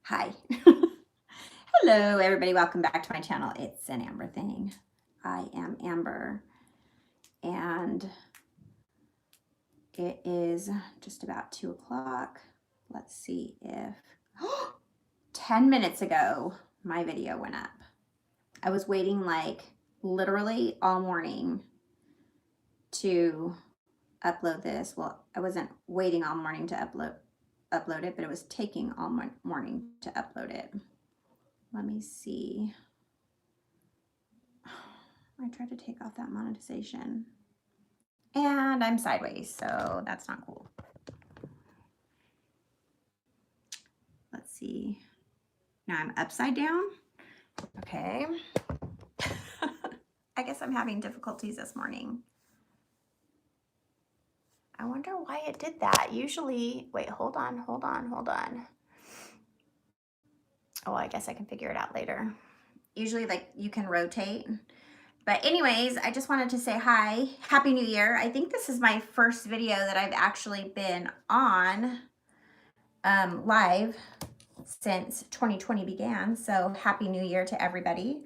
Hi. Hello, everybody. Welcome back to my channel. It's an Amber thing. I am Amber, and it is just about 2 o'clock. Let's see if 10 minutes ago my video went up. I was waiting like literally all morning to upload this. Well, I wasn't waiting all morning to upload it, but it was taking all morning to upload it. Let me see. I tried to take off that monetization. And I'm sideways, so that's not cool. Let's see. Now I'm upside down. Okay. I guess I'm having difficulties this morning. I wonder why it did that. Usually, wait, hold on. Oh, I guess I can figure it out later. Usually, like, you can rotate. But anyways, I just wanted to say hi. Happy New Year. I think this is my first video that I've actually been on live since 2020 began. So Happy New Year to everybody.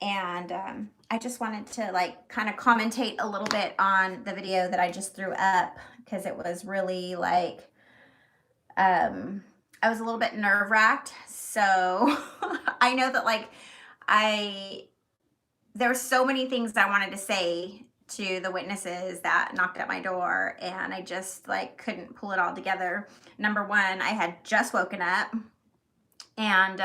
And I just wanted to like kind of commentate a little bit on the video that I just threw up because it was really like, I was a little bit nerve-wracked. So I know that like there's so many things I wanted to say to the witnesses that knocked at my door, and I just like couldn't pull it all together. Number one, I had just woken up, and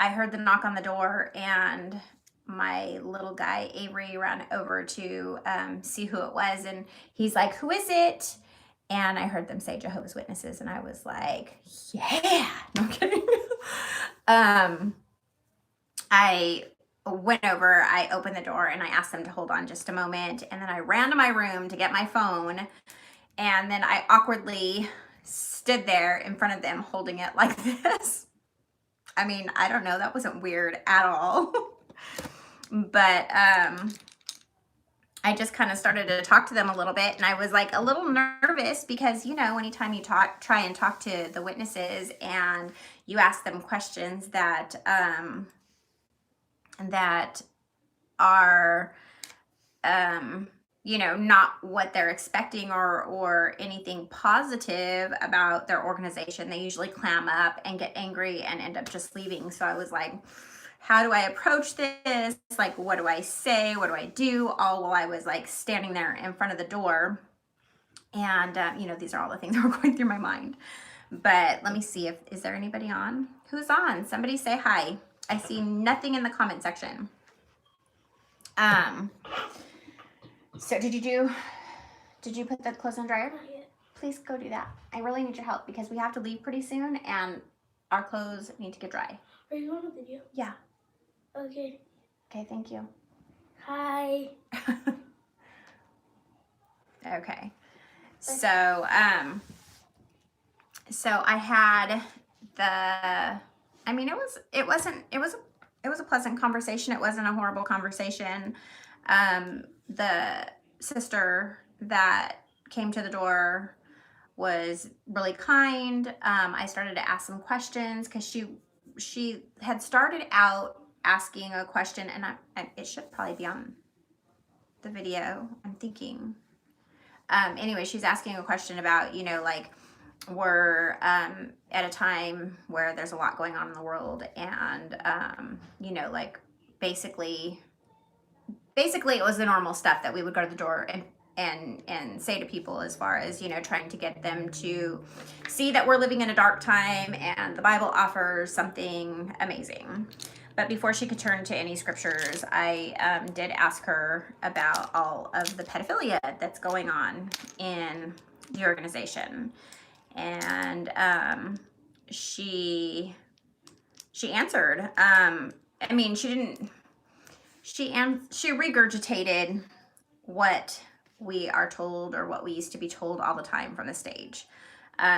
I heard the knock on the door, and my little guy Avery ran over to see who it was, and he's like, "Who is it?" And I heard them say Jehovah's Witnesses, and I was like, "Yeah!" No, I'm kidding. I went over, I opened the door, and I asked them to hold on just a moment, and then I ran to my room to get my phone, and then I awkwardly stood there in front of them holding it like this. I mean, I don't know, that wasn't weird at all. But I just kind of started to talk to them a little bit, and I was like a little nervous because, you know, anytime you try and talk to the witnesses and you ask them questions that are you know, not what they're expecting or anything positive about their organization, they usually clam up and get angry and end up just leaving. So I was like, how do I approach this? Like, what do I say? What do I do? All while I was like standing there in front of the door. And, you know, these are all the things that were going through my mind. But let me see is there anybody on? Who's on? Somebody say hi. I see nothing in the comment section. So did you put the clothes in the dryer? Not yet. Please go do that. I really need your help because we have to leave pretty soon and our clothes need to get dry. Are you on a video? Yeah. Okay. Okay, thank you. Hi. Okay. So, so I had I mean, it was a pleasant conversation. It wasn't a horrible conversation. The sister that came to the door was really kind. I started to ask some questions because she had started out asking a question, and it should probably be on the video, I'm thinking. Anyway, she's asking a question about, you know, like, we're at a time where there's a lot going on in the world, and you know, like basically it was the normal stuff that we would go to the door and say to people, as far as, you know, trying to get them to see that we're living in a dark time and the Bible offers something amazing. But before she could turn to any scriptures, I did ask her about all of the pedophilia that's going on in the organization. And she answered. I mean, she regurgitated what we are told, or what we used to be told all the time from the stage.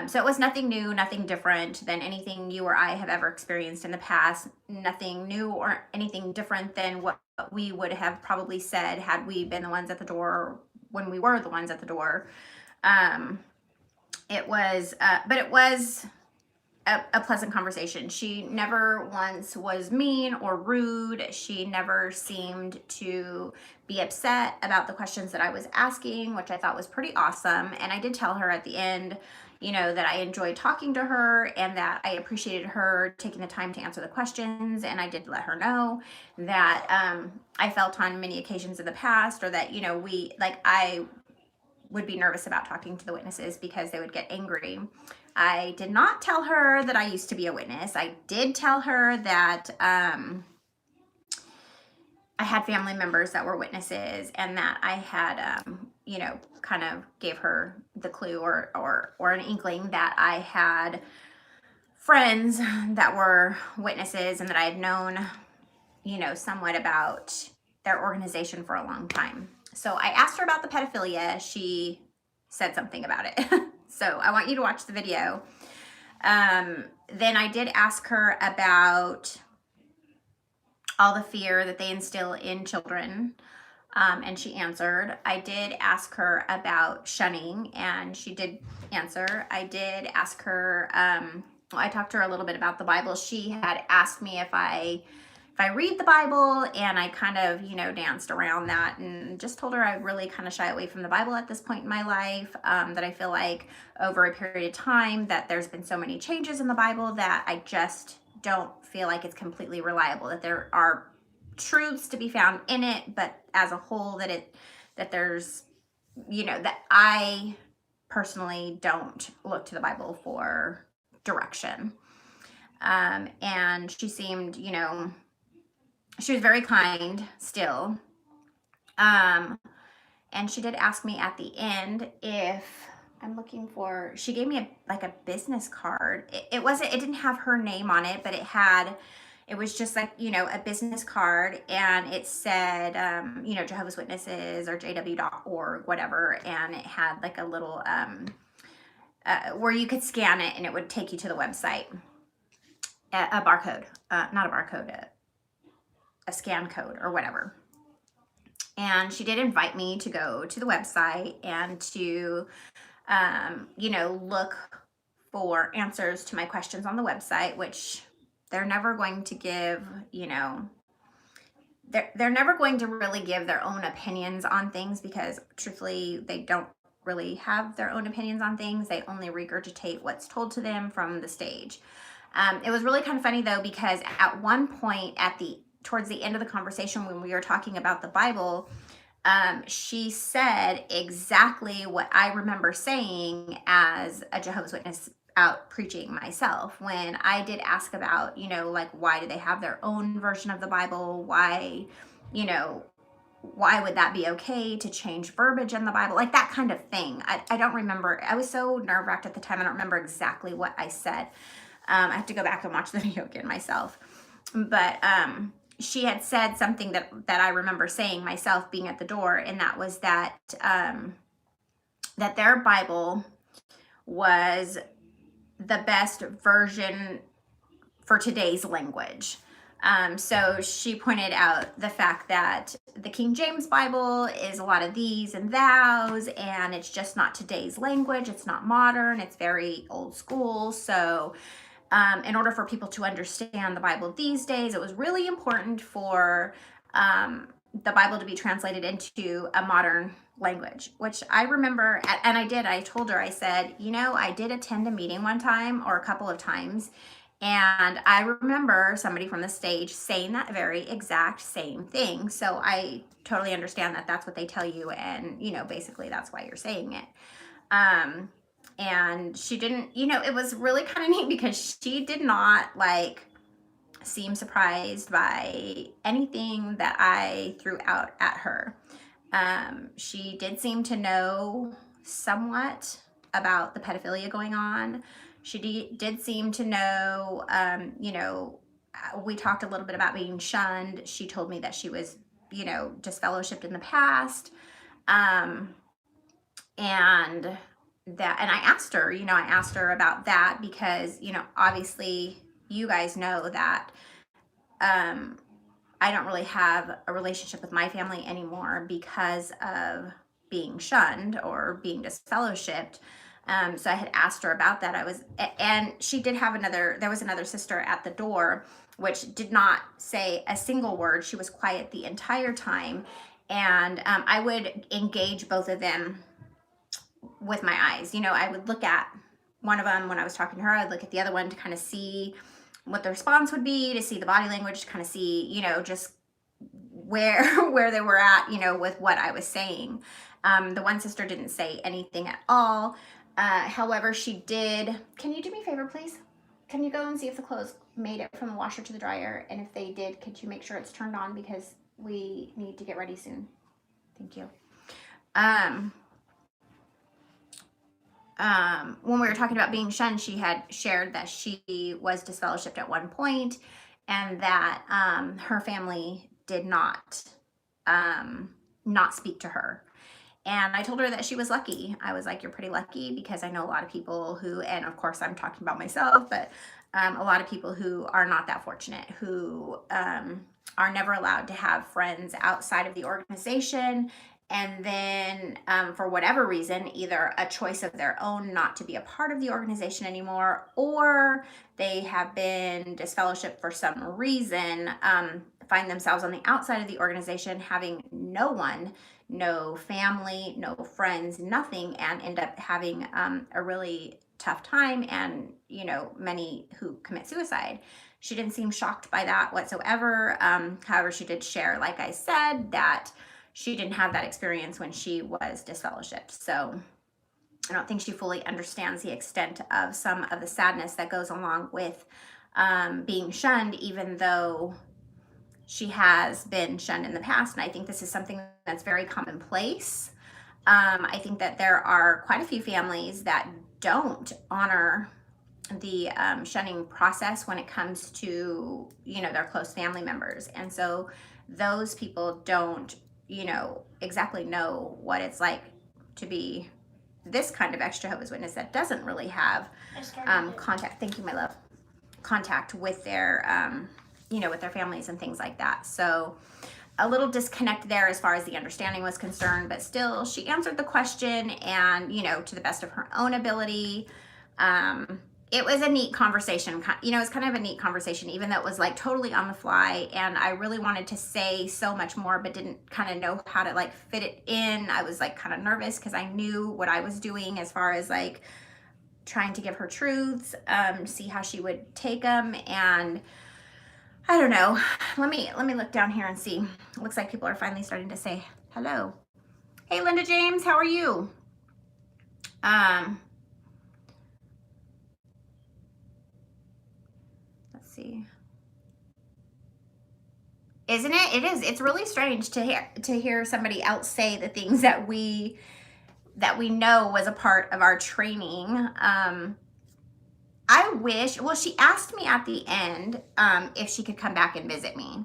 So it was nothing new, nothing different than anything you or I have ever experienced in the past. Nothing new or anything different than what we would have probably said had we been the ones at the door, when we were the ones at the door. It was, but it was a pleasant conversation. She never once was mean or rude. She never seemed to be upset about the questions that I was asking, which I thought was pretty awesome. And I did tell her at the end, that I enjoyed talking to her and that I appreciated her taking the time to answer the questions. And I did let her know that I felt on many occasions in the past, or that, I would be nervous about talking to the witnesses because they would get angry. I did not tell her that I used to be a witness. I did tell her that I had family members that were witnesses, and that I had, kind of gave her the clue or an inkling that I had friends that were witnesses and that I had known, somewhat about their organization for a long time. So I asked her about the pedophilia. She said something about it. So I want you to watch the video. Then I did ask her about all the fear that they instill in children, and she answered. I did ask her about shunning, and she did answer. I did ask her, I talked to her a little bit about the Bible. She had asked me if I read the Bible, and I kind of, danced around that and just told her I really kind of shy away from the Bible at this point in my life, that I feel like over a period of time that there's been so many changes in the Bible that I just don't feel like it's completely reliable, that there are truths to be found in it, but as a whole that there's, that I personally don't look to the Bible for direction. And she seemed, she was very kind still. And she did ask me at the end if she gave me a business card. It didn't have her name on it, but it was just like, a business card, and it said, Jehovah's Witnesses or jw.org, whatever. And it had like a little, where you could scan it and it would take you to the website. A barcode, not a barcode, a scan code or whatever. And she did invite me to go to the website and to, look for answers to my questions on the website, which they're never going to give, they're never going to really give their own opinions on things, because truthfully, they don't really have their own opinions on things. They only regurgitate what's told to them from the stage. It was really kind of funny though, because at one point towards the end of the conversation, when we were talking about the Bible, she said exactly what I remember saying as a Jehovah's Witness out preaching myself. When I did ask about, why do they have their own version of the Bible? Why would that be okay to change verbiage in the Bible? Like that kind of thing. I don't remember. I was so nerve-wracked at the time. I don't remember exactly what I said. I have to go back and watch the video again myself. But she had said something that I remember saying myself being at the door, and that was that that their Bible was the best version for today's language. So she pointed out the fact that the King James Bible is a lot of these and thous, and it's just not today's language. It's not modern. It's very old school. So in order for people to understand the Bible these days, it was really important for the Bible to be translated into a modern language, which I remember, and I told her, I said, I did attend a meeting one time or a couple of times, and I remember somebody from the stage saying that very exact same thing. So I totally understand that that's what they tell you, and, basically that's why you're saying it. And she didn't, it was really kind of neat because she did not seem surprised by anything that I threw out at her. She did seem to know somewhat about the pedophilia going on. She did seem to know, we talked a little bit about being shunned. She told me that she was, disfellowshipped in the past. And I asked her about that because, obviously you guys know that I don't really have a relationship with my family anymore because of being shunned or being disfellowshipped. So I had asked her about that. And she did have there was another sister at the door, which did not say a single word. She was quiet the entire time. And I would engage both of them with my eyes. I would look at one of them when I was talking to her. I'd look at the other one to kind of see what the response would be, to see the body language, to kind of see, just where they were at, with what I was saying. The one sister didn't say anything at all. However, she did. Can you do me a favor, please? Can you go and see if the clothes made it from the washer to the dryer? And if they did, could you make sure it's turned on, because we need to get ready soon. Thank you. When we were talking about being shunned, she had shared that she was disfellowshipped at one point, and that her family did not speak to her. And I told her that she was lucky. I was like, you're pretty lucky, because I know a lot of people who, and of course I'm talking about myself, but a lot of people who are not that fortunate, who are never allowed to have friends outside of the organization. And then for whatever reason, either a choice of their own not to be a part of the organization anymore, or they have been disfellowshipped for some reason, find themselves on the outside of the organization, having no one, no family, no friends, nothing, and end up having a really tough time, and many who commit suicide. She didn't seem shocked by that whatsoever. However, she did share, like I said, that she didn't have that experience when she was disfellowshipped. So I don't think she fully understands the extent of some of the sadness that goes along with being shunned, even though she has been shunned in the past. And I think this is something that's very commonplace. I think that there are quite a few families that don't honor the shunning process when it comes to, their close family members. And so those people don't, exactly know what it's like to be this kind of ex Jehovah's Witness that doesn't really have contact. Thank you, my love. Contact with their, with their families and things like that. So a little disconnect there as far as the understanding was concerned, but still she answered the question, and, to the best of her own ability. It was a neat conversation. It's kind of a neat conversation, even though it was like totally on the fly. And I really wanted to say so much more, but didn't kind of know how to like fit it in. I was like kind of nervous, because I knew what I was doing as far as like trying to give her truths, see how she would take them. And I don't know. Let me look down here and see. It looks like people are finally starting to say hello. Hey, Linda James, how are you? Let's see. Isn't it? It is. It's really strange to hear somebody else say the things that we know was a part of our training. I wish, well, she asked me at the end if she could come back and visit me.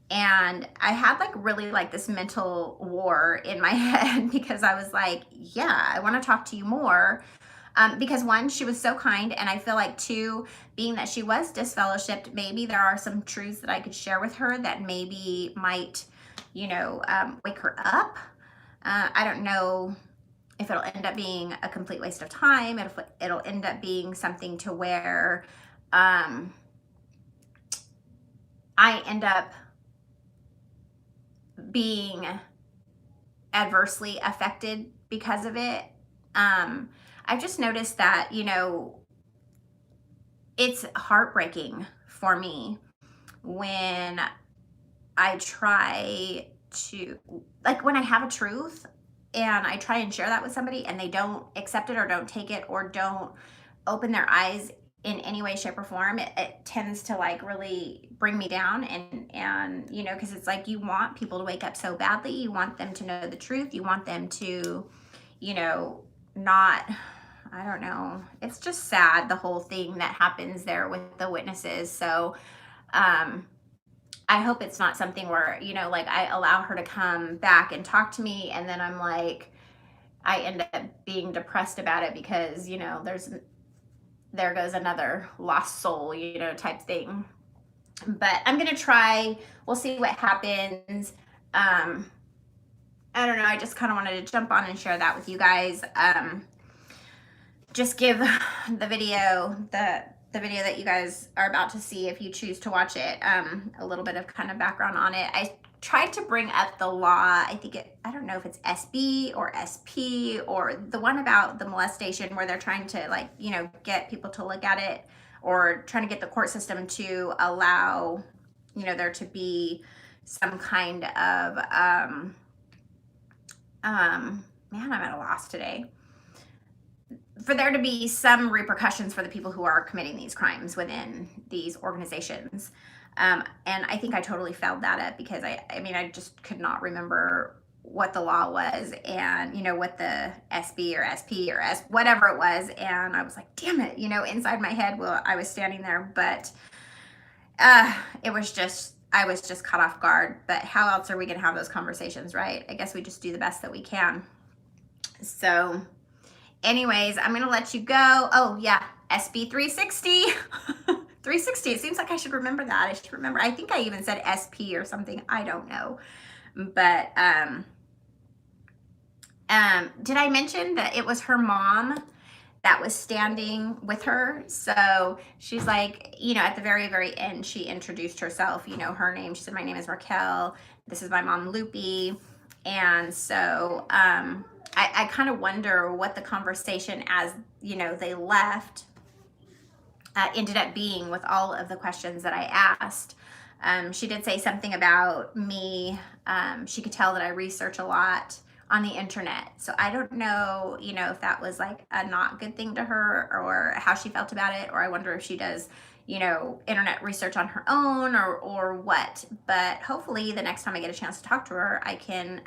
And I had like really like this mental war in my head, because I was like, yeah, I want to talk to you more. Because one, she was so kind, and I feel like two, being that she was disfellowshipped, maybe there are some truths that I could share with her that maybe might, wake her up. I don't know if it'll end up being a complete waste of time, if it'll end up being something to where I end up being adversely affected because of it. I've just noticed that, it's heartbreaking for me when I try to, like, when I have a truth and I try and share that with somebody and they don't accept it or don't take it or don't open their eyes in any way, shape, or form, it tends to like really bring me down. And because it's like, you want people to wake up so badly, you want them to know the truth, you want them to, not, I don't know, it's just sad, the whole thing that happens there with the witnesses. So I hope it's not something where, like I allow her to come back and talk to me, and then I'm like, I end up being depressed about it because, there goes another lost soul, type thing. But I'm going to try, we'll see what happens. I don't know, I just kind of wanted to jump on and share that with you guys. just give the video, the video that you guys are about to see, if you choose to watch it, a little bit of kind of background on it. I tried to bring up the law. I think I don't know if it's SB or SP or the one about the molestation where they're trying to, like, you know, get people to look at it, or trying to get the court system to allow, you know, there to be some kind of, man, I'm at a loss today. For there to be some repercussions for the people who are committing these crimes within these organizations. And I think I totally failed that up because I mean, I just could not remember what the law was, and, you know, what the SB or SP or whatever it was. And I was like, damn it, you know, inside my head while I was standing there. But it was just, I was just caught off guard. But how else are we going to have those conversations, right? I guess we just do the best that we can. So anyways, I'm going to let you go. Oh, yeah, SB 360. 360. It seems like I should remember that. I should remember. I think I even said SP or something. I don't know. But did I mention that it was her mom that was standing with her? So she's like, you know, at the very, very end, she introduced herself, you know, her name. She said, my name is Raquel. This is my mom, Loopy. And so I kind of wonder what the conversation, as, you know, they left, ended up being with all of the questions that I asked. She did say something about me. She could tell that I research a lot on the internet. So I don't know, you know, if that was like a not good thing to her, or how she felt about it, or I wonder if she does, you know, internet research on her own, or what. But hopefully the next time I get a chance to talk to her, I can,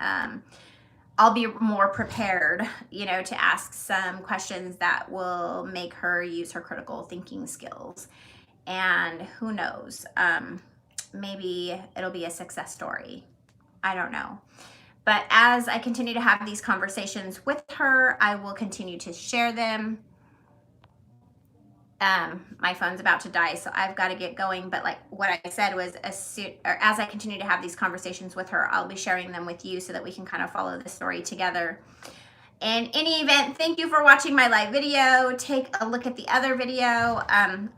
I'll be more prepared, you know, to ask some questions that will make her use her critical thinking skills. And who knows, maybe it'll be a success story. I don't know. But as I continue to have these conversations with her, I will continue to share them. My phone's about to die, so I've got to get going. But like what I said was, as I continue to have these conversations with her, I'll be sharing them with you so that we can kind of follow the story together. In any event, thank you for watching my live video. Take a look at the other video.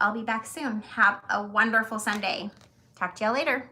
I'll be back soon. Have a wonderful Sunday. Talk to y'all later.